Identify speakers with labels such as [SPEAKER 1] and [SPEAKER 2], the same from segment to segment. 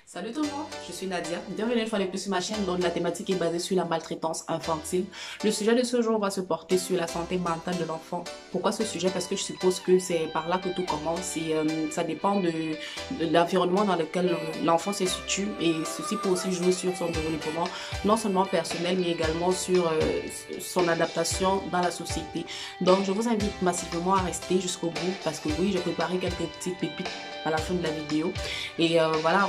[SPEAKER 1] Salut tout le monde, je suis Nadia. Bienvenue une fois de plus sur ma chaîne dont la thématique est basée sur la maltraitance infantile. Le sujet de ce jour va se porter sur la santé mentale de l'enfant. Pourquoi ce sujet? Parce que je suppose que c'est par là que tout commence et ça dépend de l'environnement dans lequel l'enfant se situe et ceci peut aussi jouer sur son développement, non seulement personnel mais également sur son adaptation dans la société. Donc je vous invite massivement à rester jusqu'au bout parce que oui, j'ai préparé quelques petites pépites à la fin de la vidéo. Et voilà,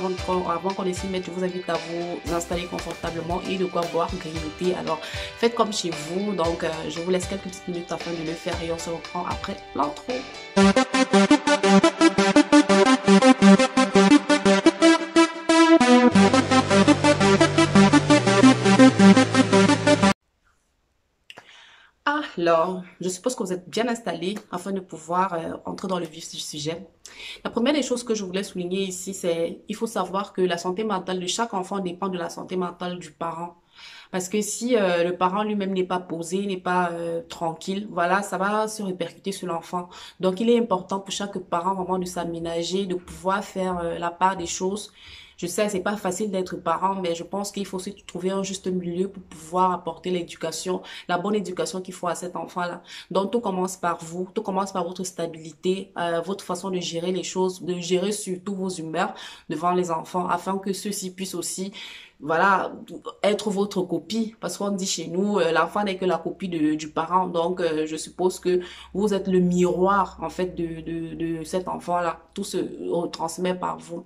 [SPEAKER 1] avant qu'on les y mette, je vous invite à vous installer confortablement et de quoi boire, grignoter. Alors, faites comme chez vous. Donc, je vous laisse quelques petites minutes afin de le faire et on se reprend après l'intro. Alors, je suppose que vous êtes bien installés afin de pouvoir entrer dans le vif du sujet. La première des choses que je voulais souligner ici, c'est il faut savoir que la santé mentale de chaque enfant dépend de la santé mentale du parent. Parce que si le parent lui-même n'est pas posé, n'est pas tranquille, voilà, ça va se répercuter sur l'enfant. Donc, il est important pour chaque parent vraiment de s'aménager, de pouvoir faire la part des choses. Je sais, c'est pas facile d'être parent, mais je pense qu'il faut aussi trouver un juste milieu pour pouvoir apporter l'éducation, la bonne éducation qu'il faut à cet enfant-là. Donc, tout commence par vous, tout commence par votre stabilité, votre façon de gérer les choses, de gérer surtout vos humeurs devant les enfants, afin que ceux-ci puissent aussi voilà, être votre copie. Parce qu'on dit chez nous, l'enfant n'est que la copie du parent. Donc, je suppose que vous êtes le miroir, en fait, de cet enfant-là. Tout se retransmet par vous.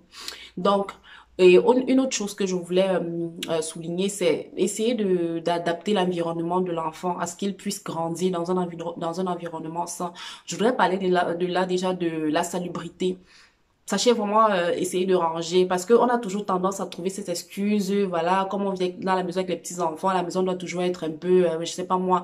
[SPEAKER 1] Donc, et une autre chose que je voulais souligner, c'est essayer d'adapter l'environnement de l'enfant à ce qu'il puisse grandir dans un environnement sain. Je voudrais parler de là déjà de la salubrité. Sachez vraiment essayer de ranger parce qu'on a toujours tendance à trouver cette excuse, voilà, comme on vient dans la maison avec les petits enfants, la maison doit toujours être un peu, je sais pas moi,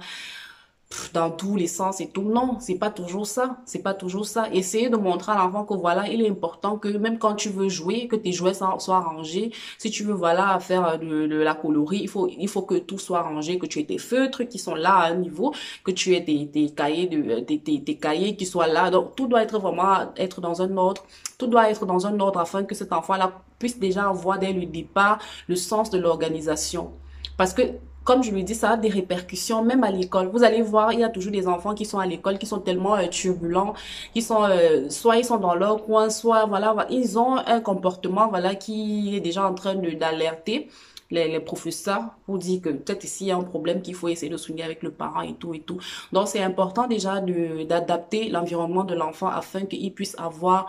[SPEAKER 1] dans tous les sens et tout. Non, c'est pas toujours ça. C'est pas toujours ça. Essayez de montrer à l'enfant que voilà, il est important que même quand tu veux jouer, que tes jouets soient rangés. Si tu veux voilà faire de la colorie, il faut que tout soit rangé, que tu aies tes feutres qui sont là à un niveau, que tu aies tes cahiers tes cahiers qui soient là. Donc tout doit être vraiment être dans un ordre. Tout doit être dans un ordre afin que cet enfant-là puisse déjà avoir dès le départ le sens de l'organisation. Parce que comme je le dis, ça a des répercussions même à l'école. Vous allez voir, il y a toujours des enfants qui sont à l'école, qui sont tellement turbulents, qui sont soit ils sont dans leur coin, soit voilà, ils ont un comportement voilà qui est déjà en train de d'alerter les professeurs pour dire que peut-être ici il y a un problème qu'il faut essayer de souligner avec le parent et tout et tout. Donc c'est important déjà de d'adapter l'environnement de l'enfant afin qu'il puisse avoir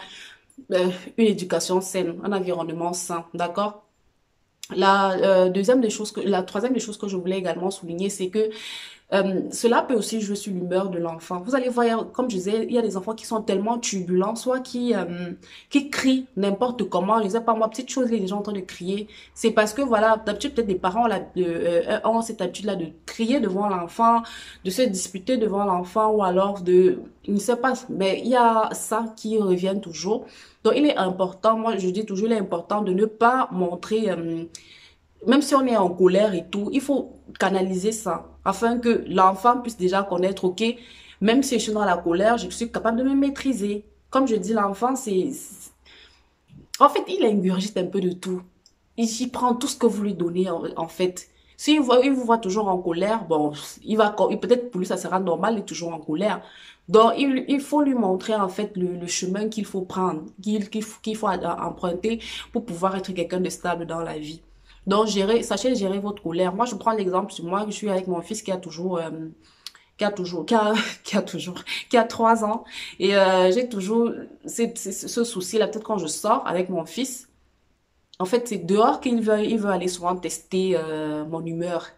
[SPEAKER 1] une éducation saine, un environnement sain, d'accord? La troisième des choses que je voulais également souligner, c'est que cela peut aussi jouer sur l'humeur de l'enfant. Vous allez voir, comme je disais, il y a des enfants qui sont tellement turbulents, soit qui crient n'importe comment. Je sais pas moi, petite chose, les gens en train de crier. C'est parce que voilà, d'habitude peut-être les parents ont cette habitude-là de crier devant l'enfant, de se disputer devant l'enfant, ou alors je ne sais pas, mais il y a ça qui revient toujours. Donc il est important, moi je dis toujours, il est important de ne pas montrer même si on est en colère et tout, il faut canaliser ça afin que l'enfant puisse déjà connaître, ok, même si je suis dans la colère, je suis capable de me maîtriser. Comme je dis, l'enfant, en fait, il ingurgite un peu de tout. Il prend tout ce que vous lui donnez, en fait. S'il il vous voit toujours en colère, bon, peut-être pour lui, ça sera normal, il est toujours en colère. Donc, il faut lui montrer, en fait, le chemin qu'il faut prendre, qu'il faut emprunter pour pouvoir être quelqu'un de stable dans la vie. Donc, sachez gérer votre colère. Moi, je prends l'exemple sur moi, je suis avec mon fils qui a toujours, qui a toujours, qui a, qui a toujours, qui a 3 ans. Et j'ai toujours ce souci-là, peut-être quand je sors avec mon fils. En fait, c'est dehors il veut aller souvent tester mon humeur.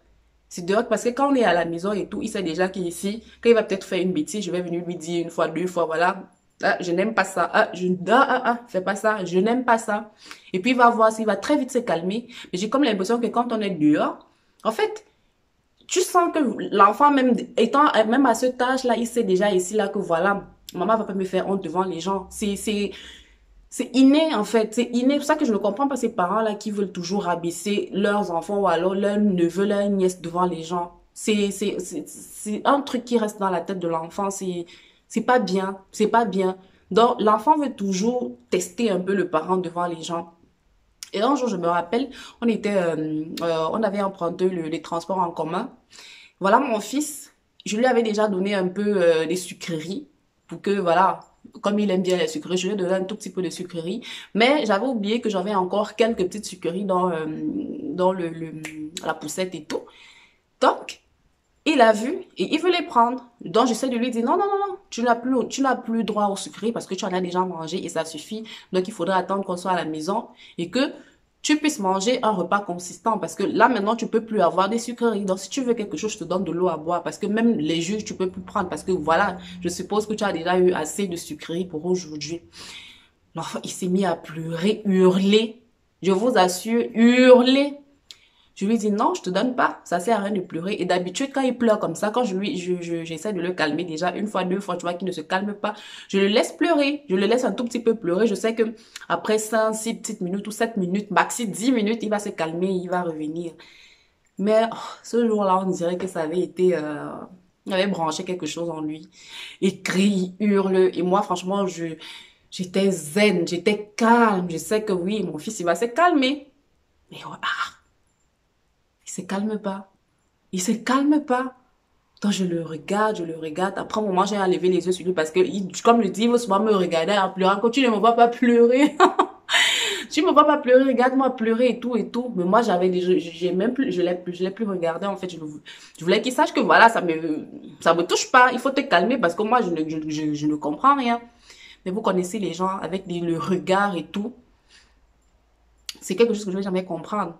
[SPEAKER 1] C'est dehors parce que quand on est à la maison et tout, il sait déjà qu'ici, quand il va peut-être faire une bêtise, je vais venir lui dire une fois, deux fois, voilà. Ah, je n'aime pas ça. Fais pas ça. Je n'aime pas ça. Et puis il va voir, il va très vite se calmer. Mais j'ai comme l'impression que quand on est dehors, en fait, tu sens que l'enfant, même à ce âge-là, il sait déjà ici, là, que voilà, maman va pas me faire honte devant les gens. C'est inné, en fait. C'est inné. C'est pour ça que je ne comprends pas ces parents-là qui veulent toujours rabaisser leurs enfants ou alors leurs neveux, leurs nièces devant les gens. C'est un truc qui reste dans la tête de l'enfant. C'est pas bien. C'est pas bien. Donc, l'enfant veut toujours tester un peu le parent devant les gens. Et un jour, je me rappelle, on avait emprunté les transports en commun. Voilà, mon fils, je lui avais déjà donné un peu des sucreries pour que, voilà, comme il aime bien les sucreries, je lui ai donné un tout petit peu de sucreries. Mais j'avais oublié que j'avais encore quelques petites sucreries dans la poussette et tout. Donc, il a vu et il veut les prendre. Donc, j'essaie de lui dire, non, non, non, non, tu n'as plus droit aux sucreries parce que tu en as déjà mangé et ça suffit. Donc, il faudra attendre qu'on soit à la maison et que tu puisses manger un repas consistant parce que là, maintenant, tu peux plus avoir des sucreries. Donc, si tu veux quelque chose, je te donne de l'eau à boire parce que même les jus, tu peux plus prendre parce que voilà, je suppose que tu as déjà eu assez de sucreries pour aujourd'hui. L'enfant, il s'est mis à pleurer, hurler. Je vous assure, hurler. Je lui dis non, je te donne pas, ça sert à rien de pleurer. Et d'habitude, quand il pleure comme ça, quand j'essaie de le calmer déjà une fois, deux fois, tu vois qu'il ne se calme pas, je le laisse pleurer. Je le laisse un tout petit peu pleurer. Je sais que après 5, 6 petites minutes ou 7 minutes, maxi 10 minutes, il va se calmer, il va revenir. Mais ce jour-là, on dirait que ça avait été, il avait branché quelque chose en lui. Il crie, il hurle. Et moi, franchement, j'étais zen, j'étais calme. Je sais que oui, mon fils, il va se calmer. Mais il se calme pas. Il se calme pas. Donc je le regarde, je le regarde. Après un moment, j'ai levé les yeux sur lui parce que, comme je dis, il veut souvent me regarder en pleurant. Quand tu ne me vois pas pleurer, tu me vois pas pleurer, regarde-moi pleurer et tout et tout. Mais moi, j'ai même plus, je l'ai plus regardé en fait. Je voulais qu'il sache que voilà, ça me touche pas. Il faut te calmer parce que moi, je ne comprends rien. Mais vous connaissez les gens avec le regard et tout. C'est quelque chose que je ne vais jamais comprendre.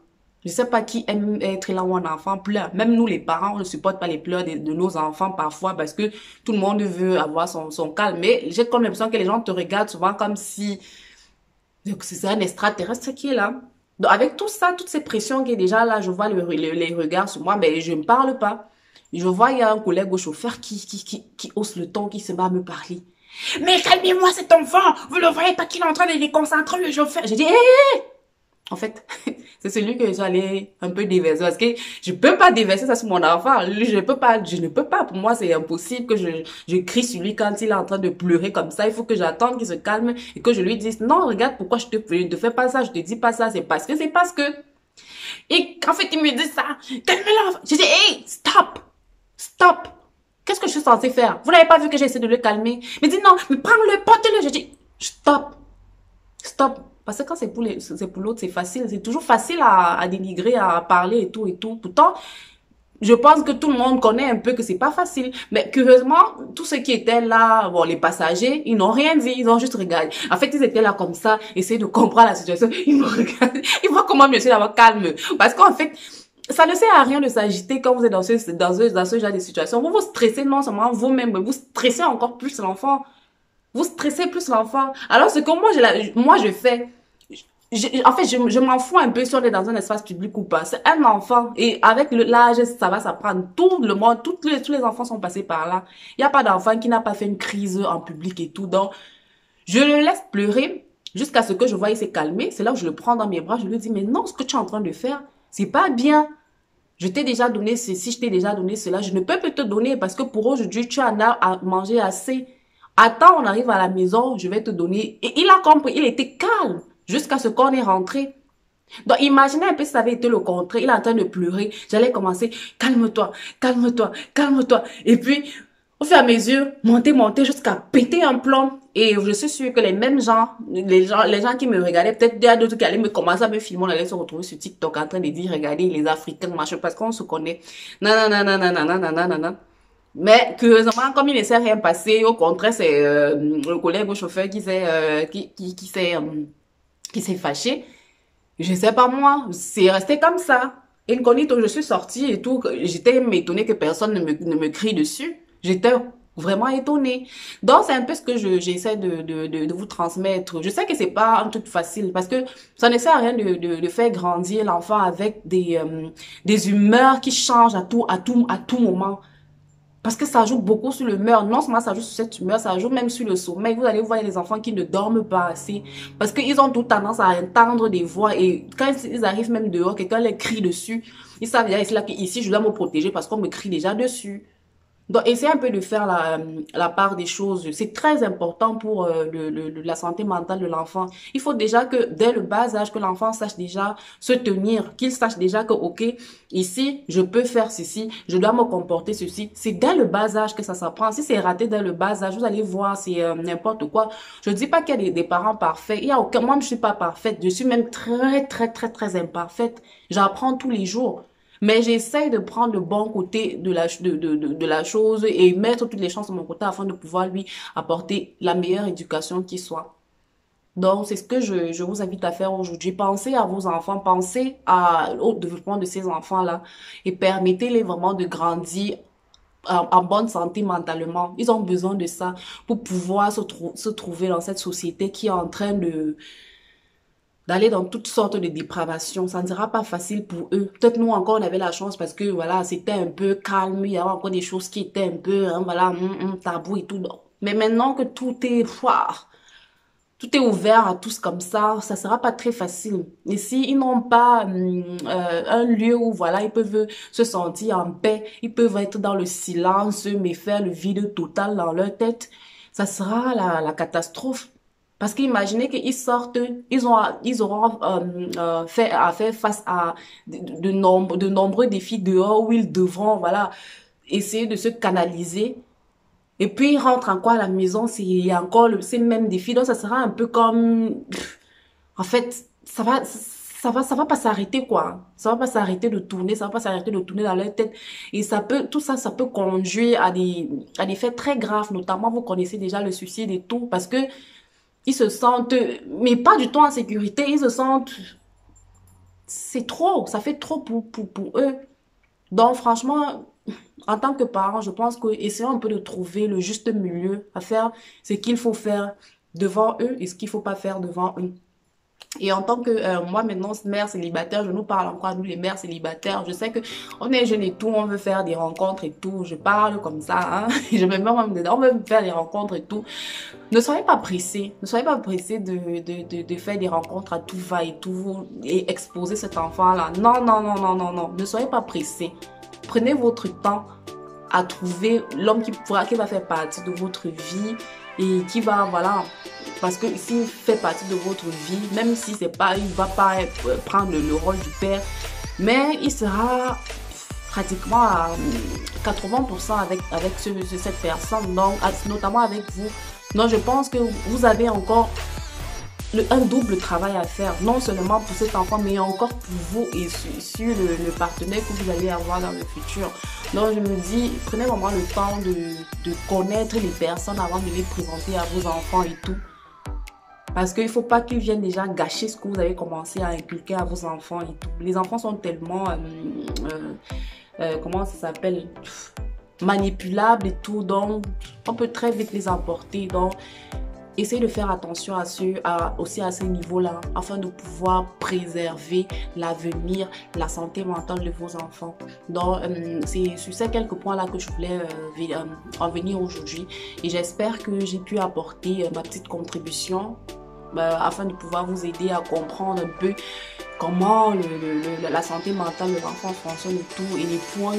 [SPEAKER 1] Je ne sais pas qui aime être là où un enfant pleure. Même nous, les parents, on ne supporte pas les pleurs de nos enfants parfois parce que tout le monde veut avoir son calme. Mais j'ai comme l'impression que les gens te regardent souvent comme si c'est un extraterrestre qui est là. Donc, avec tout ça, toutes ces pressions qui est déjà là, je vois les regards sur moi, mais je ne parle pas. Je vois, il y a un collègue au chauffeur qui hausse le ton, qui se bat à me parler. Mais calmez-moi cet enfant! Vous ne voyez pas qu'il est en train de déconcentrer le chauffeur? J'ai dit, hé! En fait, c'est celui que j'allais un peu déverser parce que je peux pas déverser ça sur mon enfant. Je ne peux pas. Pour moi, c'est impossible que je crie sur lui quand il est en train de pleurer comme ça. Il faut que j'attende qu'il se calme et que je lui dise, non, regarde, pourquoi je te fais pas ça, je te dis pas ça, c'est parce que. Et en fait, il me dit ça, calme l'enfant. J'ai dit, hey, stop, stop. Qu'est-ce que je suis censée faire? Vous n'avez pas vu que j'essaie de le calmer? Il me dit, non, mais prends-le, porte-le. J'ai dit, stop, stop. Parce que quand c'est pour l'autre, c'est facile. C'est toujours facile à dénigrer, à parler et tout et tout. Pourtant, je pense que tout le monde connaît un peu que c'est pas facile. Mais curieusement, tous ceux qui étaient là, bon, les passagers, ils n'ont rien dit. Ils ont juste regardé. En fait, ils étaient là comme ça, essayer de comprendre la situation. Ils me regardent. Ils voient comment je suis d'avoir calme. Parce qu'en fait, ça ne sert à rien de s'agiter quand vous êtes dans ce genre de situation. Vous vous stressez non seulement vous-même, mais vous stressez encore plus l'enfant. Vous stressez plus l'enfant. Alors, ce que moi, je fais, en fait, je m'en fous un peu si on est dans un espace public ou pas. C'est un enfant. Et avec l'âge, ça va s'apprendre. Tout le monde, tous les enfants sont passés par là. Il n'y a pas d'enfant qui n'a pas fait une crise en public et tout. Donc, je le laisse pleurer jusqu'à ce que je vois il s'est calmé. C'est là où je le prends dans mes bras. Je lui dis, mais non, ce que tu es en train de faire, c'est pas bien. Je t'ai déjà donné ceci, je t'ai déjà donné cela. Je ne peux plus te donner parce que pour aujourd'hui, tu en as à manger assez. Attends, on arrive à la maison, je vais te donner. Et il a compris, il était calme jusqu'à ce qu'on est rentré. Donc, imaginez un peu si ça avait été le contraire. Il est en train de pleurer. J'allais commencer, calme-toi, calme-toi, calme-toi. Et puis, au fur et à mesure, monter jusqu'à péter un plomb. Et je suis sûre que les mêmes gens, les gens qui me regardaient, peut-être il y a d'autres qui allaient me commencer à me filmer, on allait se retrouver sur TikTok en train de dire, regardez les Africains, machin, parce qu'on se connaît. Non, non, non, non, non, non, non, non, non, non. Mais curieusement, comme il ne s'est rien passé, au contraire, c'est le collègue au chauffeur qui s'est fâché. Je sais pas moi, c'est resté comme ça. Incognito, je suis sortie et tout. J'étais étonnée que personne ne me crie dessus. J'étais vraiment étonnée. Donc, c'est un peu ce que j'essaie de vous transmettre. Je sais que c'est pas un truc facile parce que ça ne sert à rien de faire grandir l'enfant avec des humeurs qui changent à tout moment. Parce que ça joue beaucoup sur l'humeur. Non seulement ça joue sur cette humeur, ça joue même sur le sommeil. Vous allez voir les enfants qui ne dorment pas assez. Parce qu'ils ont toute tendance à entendre des voix. Et quand ils arrivent même dehors, quelqu'un les crie dessus, ils savent déjà là qu'ici, je dois me protéger parce qu'on me crie déjà dessus. Donc, essayez un peu de faire la part des choses. C'est très important pour la santé mentale de l'enfant. Il faut déjà que, dès le bas âge, que l'enfant sache déjà se tenir, qu'il sache déjà que, OK, ici, je peux faire ceci, je dois me comporter ceci. C'est dès le bas âge que ça s'apprend. Si c'est raté dès le bas âge, vous allez voir, c'est n'importe quoi. Je dis pas qu'il y a des parents parfaits. Il y a aucun, moi, je suis pas parfaite. Je suis même très, très, très, très imparfaite. J'apprends tous les jours. Mais j'essaye de prendre le bon côté de la chose et mettre toutes les chances de mon côté afin de pouvoir lui apporter la meilleure éducation qui soit. Donc, c'est ce que je vous invite à faire aujourd'hui. Pensez à vos enfants, pensez au développement de ces enfants-là et permettez-les vraiment de grandir en bonne santé mentalement. Ils ont besoin de ça pour pouvoir se trouver dans cette société qui est en train d'aller dans toutes sortes de dépravations. Ça ne sera pas facile pour eux. Peut-être nous encore, on avait la chance parce que, voilà, c'était un peu calme. Il y avait encore des choses qui étaient un peu, hein, voilà, tabou et tout. Mais maintenant que tout est ouvert à tous comme ça sera pas très facile. Et si ils n'ont pas un lieu où, voilà, ils peuvent se sentir en paix, ils peuvent être dans le silence, mais faire le vide total dans leur tête, ça sera la catastrophe. Parce qu'imaginez qu'ils sortent, ils auront fait à faire face à de nombreux défis dehors où ils devront, voilà, essayer de se canaliser. Et puis ils rentrent encore à la maison, il y a encore ces mêmes défis. Donc ça sera un peu comme, en fait, ça va pas s'arrêter quoi. Ça va pas s'arrêter de tourner, ça va pas s'arrêter de tourner dans leur tête. Et tout ça, ça peut conduire à des faits très graves. Notamment, vous connaissez déjà le suicide et tout, parce que ils se sentent, mais pas du tout en sécurité, ils se sentent, c'est trop, ça fait trop pour eux. Donc, franchement, en tant que parent, je pense que essayons un peu de trouver le juste milieu à faire ce qu'il faut faire devant eux et ce qu'il faut pas faire devant eux. Et en tant que moi maintenant mère célibataire, je nous parle encore à nous les mères célibataires. Je sais que on est jeunes et tout, on veut faire des rencontres et tout. Je parle comme ça, hein. Je me mets même dedans, on veut faire des rencontres et tout. Ne soyez pas pressés, ne soyez pas pressés de faire des rencontres à tout va et tout et exposer cet enfant-là. Non, non, non, non, non, non. Ne soyez pas pressés. Prenez votre temps à trouver l'homme qui va faire partie de votre vie et qui va, voilà, parce que s'il fait partie de votre vie, même si c'est pas, il va pas prendre le rôle du père, mais il sera pratiquement à 80% avec cette personne, donc notamment avec vous. Donc je pense que vous avez encore un double travail à faire, non seulement pour cet enfant, mais encore pour vous et sur le partenaire que vous allez avoir dans le futur. Donc, je me dis, prenez vraiment le temps de connaître les personnes avant de les présenter à vos enfants et tout. Parce qu'il ne faut pas qu'ils viennent déjà gâcher ce que vous avez commencé à inculquer à vos enfants et tout. Les enfants sont tellement, comment ça s'appelle, manipulables et tout, donc on peut très vite les emporter. Donc, essayez de faire attention aussi à ce niveau-là, afin de pouvoir préserver l'avenir, la santé mentale de vos enfants. Donc, c'est sur ces quelques points-là que je voulais en venir aujourd'hui. Et j'espère que j'ai pu apporter ma petite contribution afin de pouvoir vous aider à comprendre un peu comment la santé mentale de l'enfant fonctionne et tout, et les points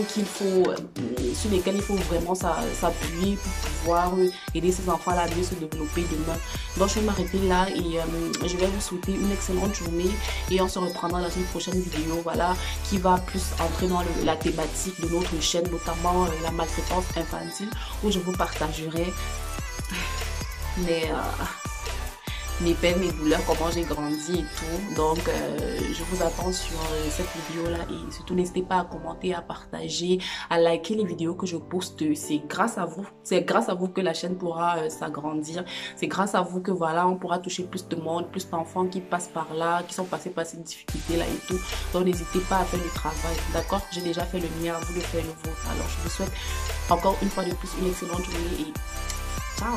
[SPEAKER 1] sur lesquels il faut vraiment s'appuyer pour pouvoir aider ces enfants-là à mieux se développer demain. Donc je vais m'arrêter là et je vais vous souhaiter une excellente journée et on se reprendra dans une prochaine vidéo, voilà, qui va plus entrer dans la thématique de notre chaîne, notamment la maltraitance infantile, où je vous partagerai mes peines, mes douleurs, comment j'ai grandi et tout. Donc, je vous attends sur cette vidéo-là et surtout n'hésitez pas à commenter, à partager, à liker les vidéos que je poste. C'est grâce à vous. C'est grâce à vous que la chaîne pourra s'agrandir. C'est grâce à vous que voilà, on pourra toucher plus de monde, plus d'enfants qui passent par là, qui sont passés par ces difficultés-là et tout. Donc, n'hésitez pas à faire le travail. D'accord? J'ai déjà fait le mien, à vous de faire le vôtre. Alors, je vous souhaite encore une fois de plus une excellente journée et ciao!